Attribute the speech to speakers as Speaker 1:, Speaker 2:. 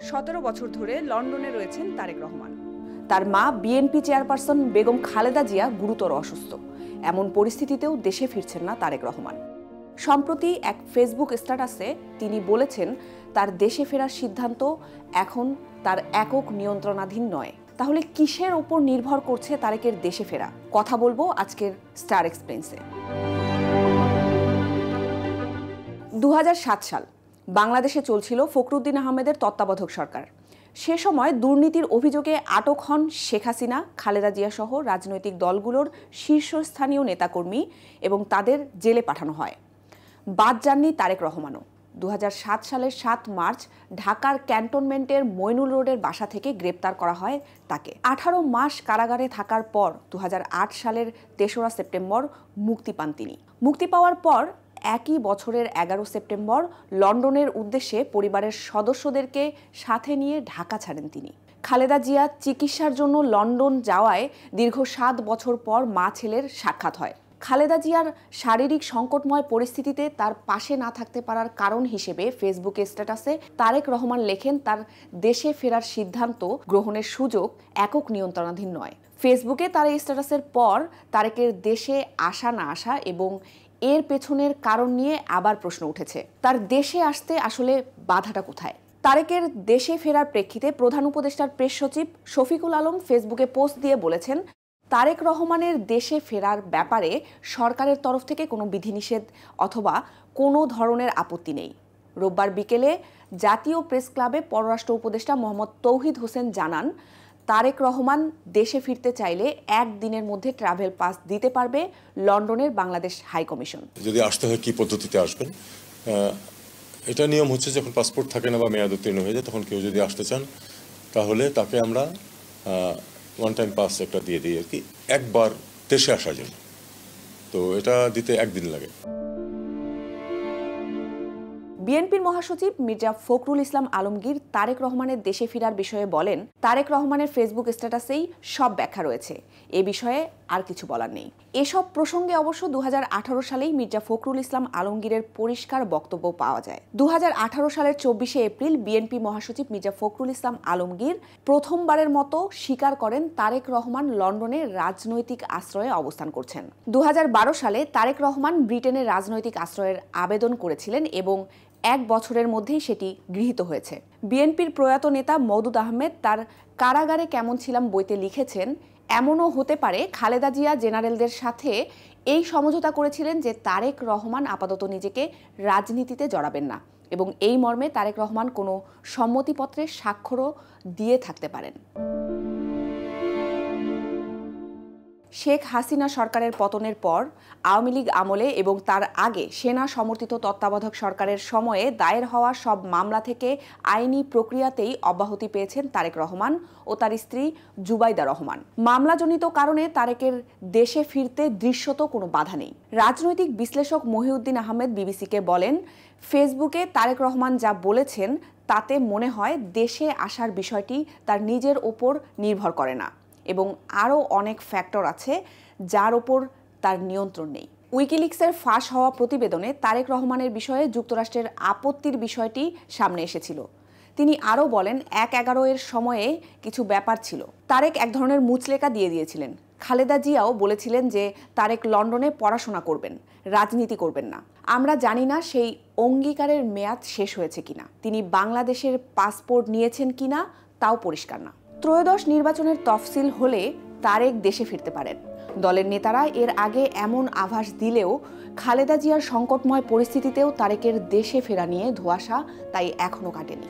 Speaker 1: 17 বছর ধরে লন্ডনে রয়েছেন তারেক রহমান। তার মা বিএনপি চেয়ারপারসন বেগম খালেদা জিয়া গুরুতর অসুস্থ। এমন পরিস্থিতিতেও দেশে ফিরছেন না তারেক রহমান। সম্প্রতি এক ফেসবুক স্ট্যাটাসে তিনি বলেছেন, তার দেশে ফেরার সিদ্ধান্ত এখন তার একক নিয়ন্ত্রণাধীন নয়। তাহলে কিসের ওপর নির্ভর করছে তারেকের দেশে ফেরা? কথা বলবো আজকের স্টার এক্সপ্লেন্সে। 2007 সাল বাংলাদেশে চলছিল ফখরুদ্দিন আহমেদের তত্ত্বাবধায়ক সরকার। সে সময় দুর্নীতির অভিযোগে আটক হন শেখ হাসিনা, খালেদা জিয়া সহ রাজনৈতিক দলগুলোর শীর্ষস্থানীয় নেতাকর্মী এবং তাদের জেলে পাঠানো হয়। বাদ যাননি তারেক রহমানও। 2007 সালের 7 মার্চ ঢাকার ক্যান্টনমেন্টের মইনুল রোডের বাসা থেকে গ্রেপ্তার করা হয় তাকে। 18 মাস কারাগারে থাকার পর 2008 সালের 3রা সেপ্টেম্বর মুক্তি পান তিনি। মুক্তি পাওয়ার পর একই বছরের 11 সেপ্টেম্বর লন্ডনের উদ্দেশ্যে পরিবারের সদস্যদেরকে সাথে নিয়ে ঢাকা ছাড়েন তিনি। খালেদা জিয়া চিকিৎসার জন্য লন্ডন যাওয়ায় দীর্ঘ 7 বছর পর মা ছেলের সাক্ষাৎ হয়। খালেদা জিয়ার শারীরিক সংকটময় পরিস্থিতিতে তার পাশে না থাকতে পারার কারণ হিসেবে ফেসবুকে স্ট্যাটাসে তারেক রহমান লেখেন, তার দেশে ফেরার সিদ্ধান্ত গ্রহণের সুযোগ একক নিয়ন্ত্রণাধীন নয়। ফেসবুকে তার এই স্ট্যাটাসের পর তারেকের দেশে আসা না আসা এবং এর পেছনের কারণ নিয়ে আবার প্রশ্ন উঠেছে। তার দেশে আসতে আসলে বাধাটা কোথায়? তারেকের দেশে ফেরার প্রেক্ষিতে প্রধান উপদেষ্টার প্রেস সচিব শফিকুল আলম ফেসবুকে পোস্ট দিয়ে বলেছেন, তারেক রহমানের দেশে ফেরার ব্যাপারে সরকারের তরফ থেকে কোনো বিধিনিষেধ অথবা কোনো ধরনের আপত্তি নেই। রোববার বিকেলে জাতীয় প্রেস ক্লাবে পররাষ্ট্র উপদেষ্টা মোহাম্মদ তৌহিদ হোসেন জানান, তারেক রহমান দেশে ফিরতে চাইলে 1 দিনের মধ্যে ট্রাভেল পাস দিতে পারবে লন্ডনের বাংলাদেশ হাইকমিশন।
Speaker 2: যদি আসতে হয় কি পদ্ধতিতে আসবেন, এটা নিয়ম হচ্ছে যখন পাসপোর্ট থাকে না বা মেয়াদ উত্তীর্ণ হয়ে যায়, তখন কেউ যদি আসতে চান তাহলে তাকে আমরা ওয়ান টাইম পাস একটা দিয়ে দিই আর কি, একবার দেশে আসার জন্য। তো এটা দিতে 1 দিন লাগে।
Speaker 1: বিএনপির মহাসচিব মির্জা ফখরুল ইসলাম আলমগীর তারেক রহমানের দেশে ফেরার বিষয়ে বলেন, তারেক রহমানের ফেসবুক স্ট্যাটাসেই সব ব্যাখ্যা রয়েছে, এ বিষয়ে আর কিছু বলার নেই। এসব প্রসঙ্গে অবশ্য 2018 সালেই মির্জা ফখরুল ইসলাম আলমগীরের পরিষ্কার বক্তব্য পাওয়া যায়। 2018 সালের 24শে এপ্রিল বিএনপি মহাসচিব মির্জা ফখরুল ইসলাম আলমগীর প্রথমবারের মতো স্বীকার করেন তারেক রহমান লন্ডনে রাজনৈতিক আশ্রয়ে অবস্থান করছেন। 2012 সালে তারেক রহমান ব্রিটেনের রাজনৈতিক আশ্রয়ের আবেদন করেছিলেন এবং 1 বছরের মধ্যেই সেটি গৃহীত হয়েছে। বিএনপির প্রয়াত নেতা মওদুদ আহমেদ তার কারাগারে কেমন ছিলাম বইতে লিখেছেন, এমনও হতে পারে খালেদা জিয়া জেনারেলদের সাথে এই সমঝোতা করেছিলেন যে তারেক রহমান আপাতত নিজেকে রাজনীতিতে জড়াবেন না এবং এই মর্মে তারেক রহমান কোনো সম্মতিপত্রে স্বাক্ষরও দিয়ে থাকতে পারেন। শেখ হাসিনা সরকারের পতনের পর আওয়ামী লীগ আমলে এবং তার আগে সেনা সমর্থিত তত্ত্বাবধায়ক সরকারের সময়ে দায়ের হওয়া সব মামলা থেকে আইনি প্রক্রিয়াতেই অব্যাহতি পেয়েছেন তারেক রহমান ও তার স্ত্রী জুবাইদা রহমান। মামলাজনিত কারণে তারেকের দেশে ফিরতে দৃশ্যত কোনো বাধা নেই। রাজনৈতিক বিশ্লেষক মহিউদ্দিন আহমেদ বিবিসিকে বলেন, ফেসবুকে তারেক রহমান যা বলেছেন তাতে মনে হয় দেশে আসার বিষয়টি তার নিজের ওপর নির্ভর করে না এবং আরও অনেক ফ্যাক্টর আছে যার ওপর তার নিয়ন্ত্রণ নেই। উইকিলিক্সের ফাঁস হওয়া প্রতিবেদনে তারেক রহমানের বিষয়ে যুক্তরাষ্ট্রের আপত্তির বিষয়টি সামনে এসেছিল। তিনি আরও বলেন, 1/11 এর সময়ে কিছু ব্যাপার ছিল। তারেক এক ধরনের মুচলেকা দিয়ে দিয়েছিলেন। খালেদা জিয়াও বলেছিলেন যে তারেক লন্ডনে পড়াশোনা করবেন, রাজনীতি করবেন না। আমরা জানি না সেই অঙ্গীকারের মেয়াদ শেষ হয়েছে কিনা, তিনি বাংলাদেশের পাসপোর্ট নিয়েছেন কিনা তাও পরিষ্কার না। ত্রয়োদশ নির্বাচনের তফসিল হলে তারেক দেশে ফিরতে পারেন। দলের নেতারা এর আগে এমন আভাস দিলেও খালেদা জিয়ার সংকটময় পরিস্থিতিতেও তারেকের দেশে ফেরা নিয়ে ধোঁয়াশা তাই এখনো কাটেনি।